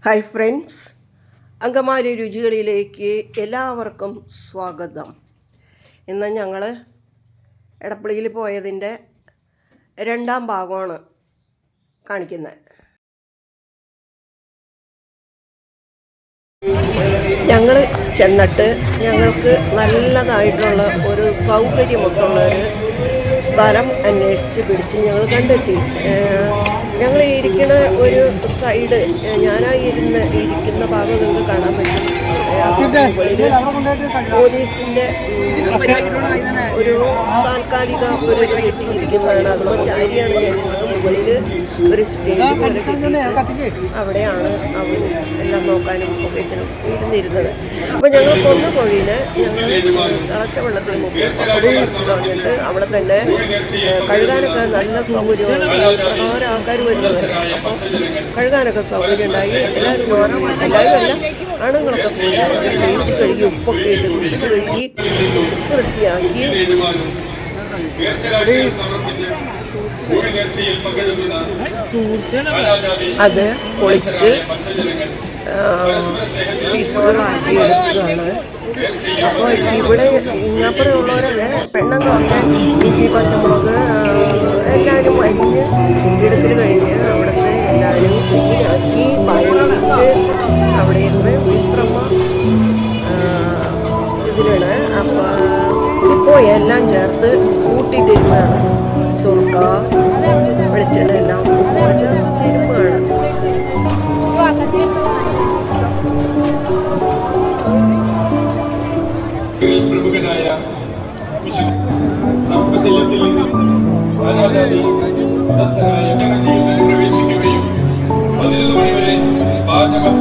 Hi friends, Angamaly രുചികളിലേക്ക് എല്ലാവർക്കും സ്വാഗതം. ഇന്ന് ഞങ്ങൾ എടപ്പള്ളിയിൽ പോയതിൻ്റെ രണ്ടാം ഭാഗമാണ് കാണിക്കുന്നത്. ഞങ്ങൾ ചെന്നിട്ട് ഞങ്ങൾക്ക് നല്ലതായിട്ടുള്ള ഒരു സൗകര്യമൊക്കെയുള്ള ഒരു സ്ഥലം അന്വേഷിച്ച് പിടിച്ച് ഞങ്ങൾ കണ്ടെത്തി. ഞങ്ങൾ ഇരിക്കുന്ന ഒരു സൈഡ്, ഇരിക്കുന്ന ഭാഗം നിങ്ങൾക്ക് കാണാൻ പറ്റും. പോലീസിൻ്റെ ഒരു താൽക്കാലിക ഒരു കെട്ടിയിരിക്കുന്നതാണ്. അത് ചാരിയാണ് ഞങ്ങൾ മുകളിൽ ഒരു സ്റ്റേജ് പോലെ കെട്ടി അവിടെയാണ് അവർ എല്ലാം നോക്കാനും ഒക്കെ ഇരുന്നിരുന്നത്. അപ്പോൾ ഞങ്ങൾ കൊന്നുകോഴിയിൽ ഞങ്ങൾ തിളച്ച വെള്ളത്തിന് മുമ്പ് കളഞ്ഞിട്ട് അവിടെ തന്നെ കഴുകാനൊക്കെ നല്ല സൗകര്യമാണ്. ഓരോ ആൾക്കാർ വരുന്നത്, അപ്പോൾ കഴുകാനൊക്കെ സൗകര്യം ഉണ്ടായി. എല്ലാവരും അല്ല, ആണുങ്ങളൊക്കെ പോയി തേച്ച് കഴുകി ഉപ്പൊക്കെ ഇട്ട് കുടിച്ച് കഴുകി വൃത്തിയാക്കി അത് പൊളിച്ച് പീസുകളാക്കി എടുക്കുകയാണ്. അപ്പോൾ ഇവിടെ ഇങ്ങപ്പുറമുള്ളവരൊക്കെ പെണ്ണുങ്ങളൊക്കെ ഇഞ്ചി പച്ചമുളക് എല്ലാവരും അരിഞ്ഞ് എടുക്കൽ കഴിഞ്ഞ് അവിടുത്തെ എല്ലാവരും കുഞ്ഞാക്കി പായച്ച് അവിടെ ഇരുന്ന് വിശ്രമ ഇതിലാണ്. അപ്പോൾ ഇപ്പോൾ എല്ലാം ചേർത്ത് കൂട്ടി തിരുമ്പാണ്. ചുറുക്ക, വെളിച്ചെണ്ണ എല്ലാം ചേർത്ത് തിരുമ്പാണ്. പ്രമുഖനായ സർപ്പശല്യത്തിൽ നിന്നും പ്രവേശിക്കുകയും 11 മണിവരെ പാചകം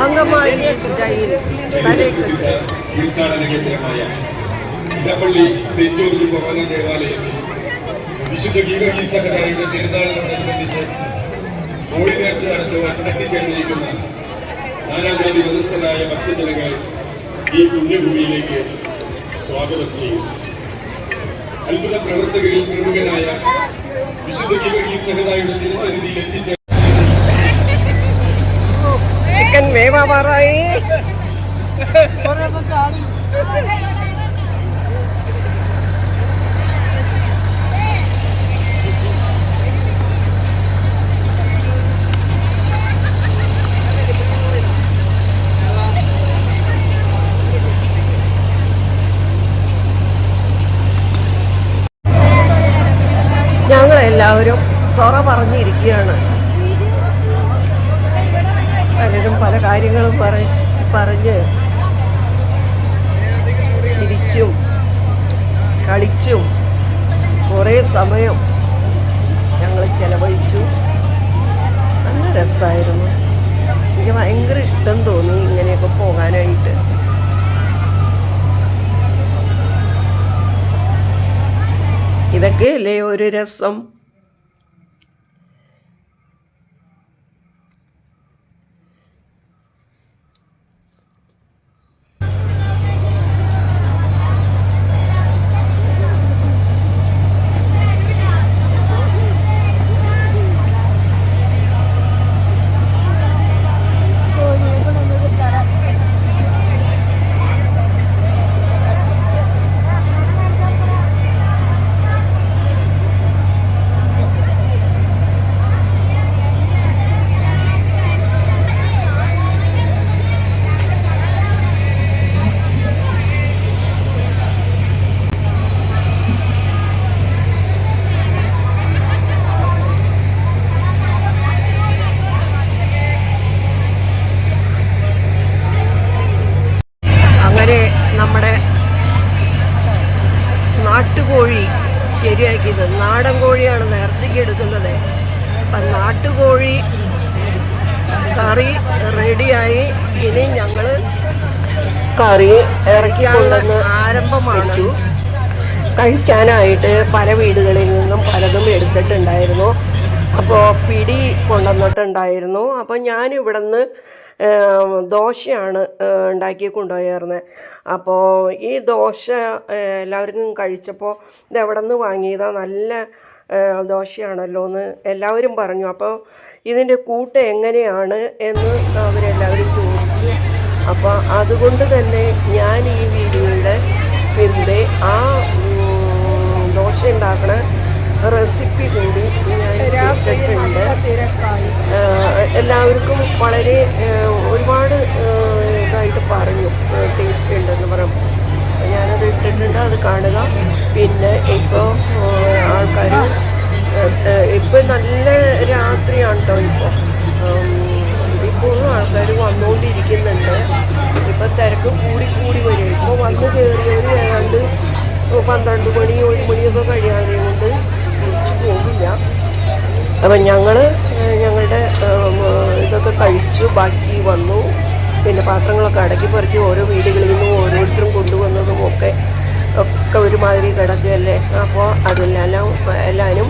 അങ്കമാലി തീർത്ഥാടന കേന്ദ്രമായ ഇടപ്പള്ളി സെന്റ് ജോർജ് ഭഗവതി ദേവാലയത്തിൽ വിശുദ്ധ ഗീവർഗീസ് സഹോദരന്റെ തിരുനാളിനോടനുബന്ധിച്ച് കോഴി നേർച്ച നടത്തുവാൻ എത്തിച്ചേർന്നിരിക്കുന്ന നാനാജാതി മതസ്ഥരായ ഭക്തജനങ്ങൾ ഈ പുണ്യഭൂമിയിലേക്ക് സ്വാഗതം ചെയ്യുന്നു. അത്ഭുത പ്രവർത്തകരിൽ പ്രമുഖനായ വിശുദ്ധ ഗീവർഗീസ് സഹോദരന്റെ തിരുസന്നിധിയിൽ എത്തിച്ചേർന്ന ഞങ്ങളെല്ലാവരും സൊറ പറഞ്ഞിരിക്കുകയാണ്. പലരും പല കാര്യങ്ങളും പറഞ്ഞ് ചിരിച്ചും കളിച്ചും കുറേ സമയം ഞങ്ങൾ ചെലവഴിച്ചു. നല്ല രസമായിരുന്നു. എനിക്ക് ഭയങ്കര ഇഷ്ടം തോന്നി ഇങ്ങനെയൊക്കെ പോകാനായിട്ട്. ഇതൊക്കെയല്ലേ ഒരു രസം. നമ്മുടെ നാട്ടുകോഴി ശരിയാക്കിയത്. നാടൻ കോഴിയാണ് നേർച്ചയ്ക്ക് എടുക്കുന്നത്. അപ്പം നാട്ടുകോഴി കറി റെഡിയായി. ഇനി ഞങ്ങൾ കറി ഇറക്കിക്കൊണ്ടെന്ന് ആരംഭമാണ്. കഴിക്കാനായിട്ട് പല വീടുകളിൽ നിന്നും പലതും എടുത്തിട്ടുണ്ടായിരുന്നു. അപ്പോൾ പിടി കൊണ്ടുവന്നിട്ടുണ്ടായിരുന്നു. അപ്പോൾ ഞാനിവിടെ നിന്ന് ദോശയാണ് ഉണ്ടാക്കി കൊണ്ടുപോയിരുന്നത്. അപ്പോൾ ഈ ദോശ എല്ലാവർക്കും കഴിച്ചപ്പോൾ ഇത് എവിടെ നിന്ന് വാങ്ങിയതാണ്, നല്ല ദോശയാണല്ലോ എന്ന് എല്ലാവരും പറഞ്ഞു. അപ്പോൾ ഇതിൻ്റെ കൂട്ട് എങ്ങനെയാണ് എന്ന് അവരെല്ലാവരും ചോദിച്ചു. അപ്പോൾ അതുകൊണ്ട് തന്നെ ഞാൻ ഈ വീഡിയോയുടെ പിന്നെ ആ ദോശ ഉണ്ടാക്കണ റെസിപ്പി കൂടി ഞാൻ ഇട്ടിട്ടുണ്ട്. എല്ലാവർക്കും വളരെ ഒരുപാട് ഇതായിട്ട് പറഞ്ഞു, ടേസ്റ്റ് ഉണ്ടെന്ന് പറഞ്ഞു. ഞാനത് ഇട്ടിട്ടുണ്ട്, അത് കാണുക. പിന്നെ ഇപ്പോൾ ആൾക്കാർ ഇപ്പം നല്ല രാത്രിയാണ് കേട്ടോ. ഇപ്പോഴും ആൾക്കാർ വന്നുകൊണ്ടിരിക്കുന്നുണ്ട്. ഇപ്പം തിരക്ക് കൂടി വരും. ഇപ്പോൾ വന്ന് കയറിയവർ ഏതാണ്ട് 12 മണി 1 മണിയൊക്കെ കഴിയാതെ കൊണ്ട് തിരിച്ചു പോകില്ല. അപ്പം ഞങ്ങളുടെ ഇതൊക്കെ കഴിച്ചു ബാക്കി വന്നു. പിന്നെ പാത്രങ്ങളൊക്കെ അടക്കി പറിച്ച് ഓരോ വീടുകളിൽ നിന്നും ഓരോരുത്തരും കൊണ്ടുവന്നതും ഒക്കെ ഒരുമാതിരി കിടക്കുകയല്ലേ. അപ്പോൾ എല്ലാവരും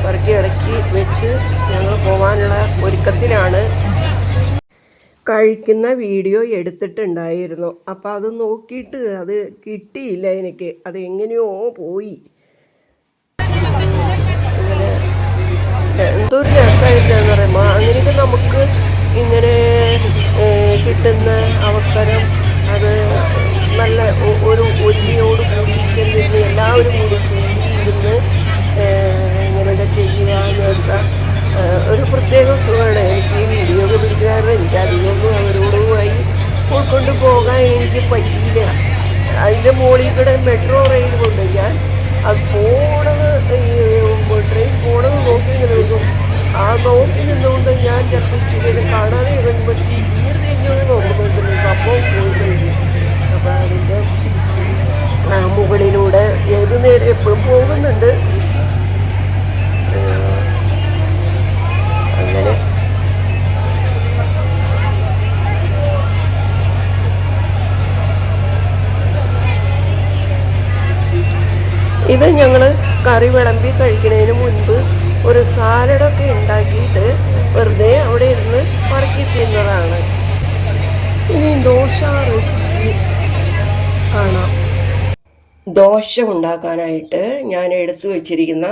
പറക്കി ഇടക്കി വെച്ച് ഞങ്ങൾ പോകാനുള്ള ഒരുക്കത്തിലാണ്. കഴിക്കുന്ന വീഡിയോ എടുത്തിട്ടുണ്ടായിരുന്നു. അപ്പോൾ അത് നോക്കിയിട്ട് അത് കിട്ടിയില്ല എനിക്ക്, അത് എങ്ങനെയോ പോയി. ഇങ്ങനെ എന്തൊരു രസമായിട്ടെന്ന് പറയുമ്പോൾ അങ്ങനെയൊക്കെ നമുക്ക് ഇങ്ങനെ കിട്ടുന്ന അവസരം അത് നല്ല ഒരുമയോട് കൂടി ചെല്ലുന്ന എല്ലാവരും കൂടി ഇരുന്ന് ഇങ്ങനെയൊക്കെ ചെയ്യുക എന്ന് വെച്ചാൽ ഒരു പ്രത്യേക സുഖമാണ്. എനിക്ക് ഈ വീഡിയോ ഒക്കെ പിടിക്കാറ് എനിക്ക് അധികമൊന്നും അവരോടുമായി ഉൾക്കൊണ്ട് പോകാൻ എനിക്ക് പറ്റിയില്ല. അതിൻ്റെ മുകളിൽ കൂടെ മെട്രോ റെയിൽ കൊണ്ട് ഞാൻ അത് ട്രെയിൻ പോണത് നോക്കി നിൽക്കും. ആ നോക്കി നിന്നുകൊണ്ട് ഞാൻ ചിലപ്പോൾ കാണാതെ വരുമ്പോൾ തീർച്ചയായും നോക്കുന്നുണ്ട്. അപ്പോൾ പോയി കഴിയും. അപ്പോൾ അതിൻ്റെ മുകളിലൂടെ ഏത് നേരം എപ്പോഴും പോകുന്നുണ്ട്. അങ്ങനെ ഇത് ഞങ്ങൾ കറി വിളമ്പി കഴിക്കുന്നതിന് മുൻപ് ഒരു സാലഡൊക്കെ ഉണ്ടാക്കിയിട്ട് വെറുതെ അവിടെ ഇരുന്ന് പറക്കി തിന്നതാണ്. ഇനി ദോശ റെസിപ്പി കാണാം. ദോശ ഉണ്ടാക്കാനായിട്ട് ഞാൻ എടുത്തു വച്ചിരിക്കുന്ന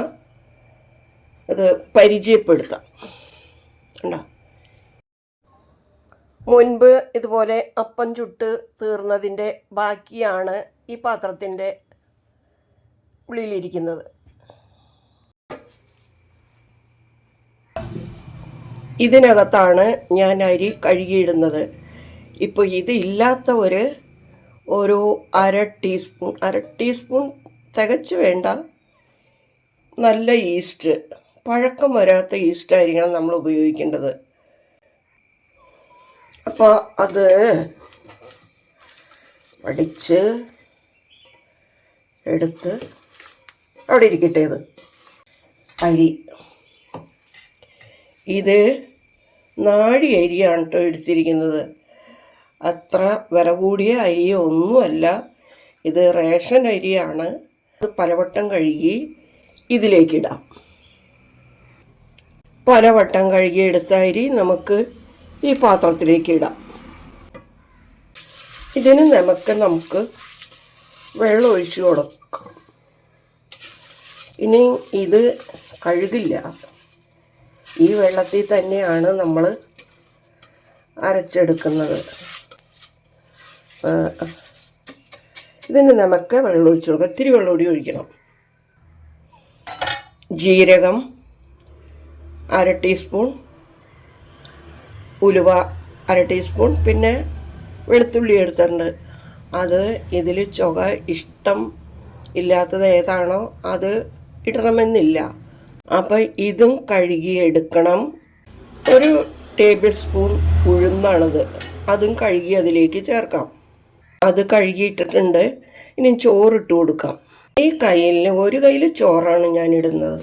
അത് പരിചയപ്പെടുത്താം. ഉണ്ടോ, മുൻപ് ഇതുപോലെ അപ്പം ചുട്ട് തീർന്നതിൻ്റെ ബാക്കിയാണ് ഈ പാത്രത്തിൻ്റെ ഉള്ളിലിരിക്കുന്നത്. ഇതിനകത്താണ് ഞാൻ അരി കഴുകിയിടുന്നത്. ഇപ്പോൾ ഇത് ഇല്ലാത്തവർ ഒരു അര ടീസ്പൂൺ തികച്ച് വേണ്ട, നല്ല ഈസ്റ്റ്, പഴക്കം വരാത്ത ഈസ്റ്റ് ആയിരിക്കണം നമ്മൾ ഉപയോഗിക്കേണ്ടത്. അപ്പോൾ അത് അടിച്ച് എടുത്ത് അവിടെ ഇരിക്കട്ടെ. അരി ഇത് നാഴി അരിയാണ് കേട്ടോ എടുത്തിരിക്കുന്നത്. അത്ര വില കൂടിയ അരിയോ ഒന്നുമല്ല, ഇത് റേഷൻ അരിയാണ്. അത് പലവട്ടം കഴുകി ഇതിലേക്കിടാം. പലവട്ടം കഴുകി എടുത്ത അരി നമുക്ക് ഈ പാത്രത്തിലേക്ക് ഇടാം. ഇതിന് നമുക്ക് വെള്ളം ഒഴിച്ചു കൊടുക്കാം. ഇനി ഇത് കഴുകില്ല, ഈ വെള്ളത്തിൽ തന്നെയാണ് നമ്മൾ അരച്ചെടുക്കുന്നത്. ഇതിന് നമുക്ക് വെള്ളം ഒഴിച്ചു കൊടുക്കാം. ഇത്തിരി വെള്ളം കൂടി ഒഴിക്കണം. ജീരകം അര ടീസ്പൂൺ, ഉലുവ അര ടീസ്പൂൺ, പിന്നെ വെളുത്തുള്ളി എടുത്തിട്ടുണ്ട്. അത് ഇതിൽ ചുക ഇഷ്ടം ഇല്ലാത്തത് ഏതാണോ അത് ഇടണമെന്നില്ല. അപ്പം ഇതും കഴുകിയെടുക്കണം. ഒരു ടേബിൾ സ്പൂൺ ഉഴുന്നാണത്, അതും കഴുകി അതിലേക്ക് ചേർക്കാം. അത് കഴുകിയിട്ടിട്ടുണ്ട്. ഇനി ചോറിട്ട് കൊടുക്കാം. ഈ കയ്യിൽ ഒരു കയ്യിൽ ചോറാണ് ഞാൻ ഇടുന്നത്.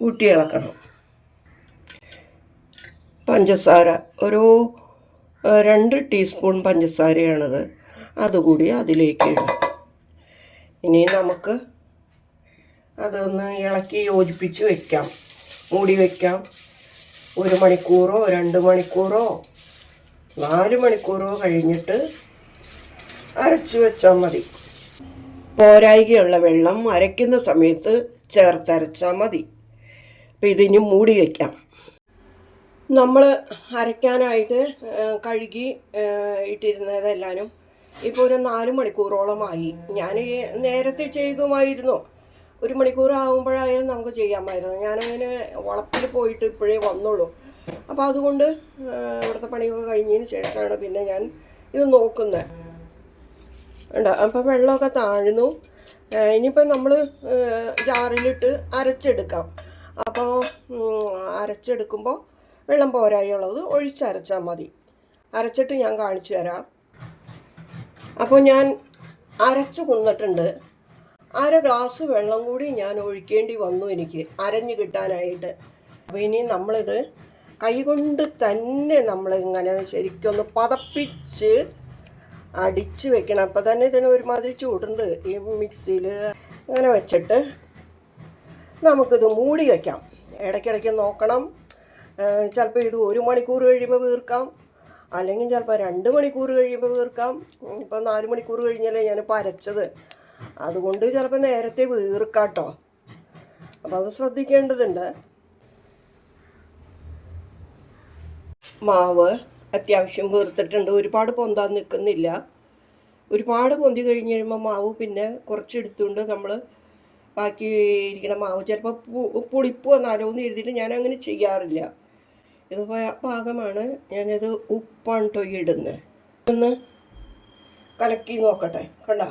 കൂട്ടി ഇളക്കണം. പഞ്ചസാര ഒരു 2 ടീസ്പൂൺ പഞ്ചസാരയാണത്, അതുകൂടി അതിലേക്ക് ഇടാം. ഇനി നമുക്ക് അതൊന്ന് ഇളക്കി യോജിപ്പിച്ച് വയ്ക്കാം, മൂടി വയ്ക്കാം. 1 മണിക്കൂറോ 2 മണിക്കൂറോ 4 മണിക്കൂറോ കഴിഞ്ഞിട്ട് അരച്ച് വെച്ചാൽ മതി. പോരായികയുള്ള വെള്ളം അരയ്ക്കുന്ന സമയത്ത് ചേർത്തരച്ചാൽ മതി. അപ്പം ഇതിന് മൂടി വയ്ക്കാം. നമ്മൾ അരയ്ക്കാനായിട്ട് കഴുകി ഇട്ടിരുന്നതെല്ലാനും ഇപ്പോൾ ഒരു 4 മണിക്കൂറോളമായി. ഞാൻ നേരത്തെ ചെയ്യുമായിരുന്നു. 1 മണിക്കൂർ ആകുമ്പോഴായാലും നമുക്ക് ചെയ്യാമായിരുന്നു. ഞാനങ്ങനെ വളപ്പിൽ പോയിട്ട് ഇപ്പോഴേ വന്നുള്ളൂ. അപ്പോൾ അതുകൊണ്ട് ഇവിടുത്തെ പണിയൊക്കെ കഴിഞ്ഞതിന് ശേഷമാണ് പിന്നെ ഞാൻ ഇത് നോക്കുന്നത്. ഉണ്ടോ? അപ്പോൾ വെള്ളമൊക്കെ താഴ്ന്നു. ഇനിയിപ്പോൾ നമ്മൾ ജാറിലിട്ട് അരച്ചെടുക്കാം. അപ്പോൾ അരച്ചെടുക്കുമ്പോൾ വെള്ളം പോരായുള്ളത് ഒഴിച്ചരച്ചാൽ മതി. അരച്ചിട്ട് ഞാൻ കാണിച്ചു തരാം. അപ്പോൾ ഞാൻ അരച്ച് കൊണ്ടിട്ടുണ്ട്. 1/2 ഗ്ലാസ് വെള്ളം കൂടി ഞാൻ ഒഴിക്കേണ്ടി വന്നു എനിക്ക് അരഞ്ഞ് കിട്ടാനായിട്ട്. അപ്പോൾ ഇനി നമ്മളിത് കൈകൊണ്ട് തന്നെ നമ്മളിങ്ങനെ ശരിക്കൊന്ന് പതപ്പിച്ച് അടിച്ച് വെക്കണം. അപ്പോൾ തന്നെ ഇതിന് ഒരുമാതിരി ചൂടുണ്ട് ഈ മിക്സിയിൽ. അങ്ങനെ വെച്ചിട്ട് നമുക്കിത് മൂടി വയ്ക്കാം. ഇടയ്ക്കിടയ്ക്ക് നോക്കണം. ചിലപ്പോൾ ഇത് 1 മണിക്കൂർ കഴിയുമ്പോൾ വീർക്കാം, അല്ലെങ്കിൽ ചിലപ്പോൾ 2 മണിക്കൂർ കഴിയുമ്പോൾ വീർക്കാം. ഇപ്പോൾ 4 മണിക്കൂർ കഴിഞ്ഞല്ലേ ഞാനിപ്പോൾ അരച്ചത്. അതുകൊണ്ട് ചിലപ്പോൾ നേരത്തെ വീർക്കാട്ടോ. അപ്പോൾ അത് ശ്രദ്ധിക്കേണ്ടതുണ്ട്. മാവ് അത്യാവശ്യം വീർത്തിട്ടുണ്ട്. ഒരുപാട് പൊന്താൻ നിൽക്കുന്നില്ല. ഒരുപാട് പൊന്തി കഴിഞ്ഞ് കഴിയുമ്പോൾ മാവ് പിന്നെ കുറച്ചെടുത്തുകൊണ്ട് നമ്മൾ ബാക്കി ഇരിക്കുന്ന മാവ് ചിലപ്പോൾ പുളിപ്പ് വന്നാലോ എന്ന് എഴുതിയിട്ട് ഞാൻ അങ്ങനെ ചെയ്യാറില്ല. ഇത് പാകമാണ്. ഞാനിത് ഉപ്പാണ് കേട്ടോ ഇടുന്നത്. ഒന്ന് കലക്കി നോക്കട്ടെ. കണ്ടോ?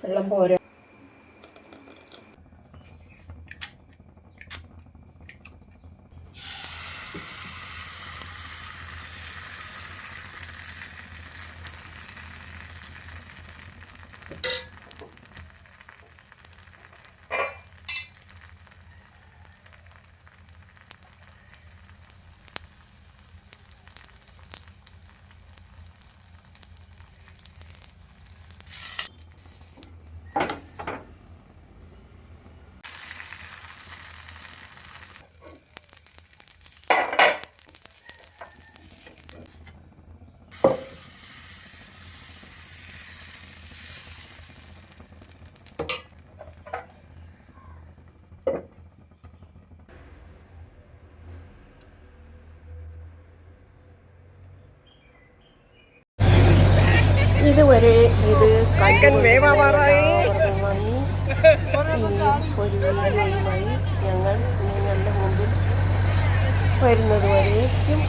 വെള്ളം പോരാ. ഇതുവരെ ഇത് വേവാറായി. നന്ദി. ഒരു വീഡിയോയുമായി ഞങ്ങൾ നിങ്ങളുടെ മുമ്പിൽ വരുന്നത് വരേക്കും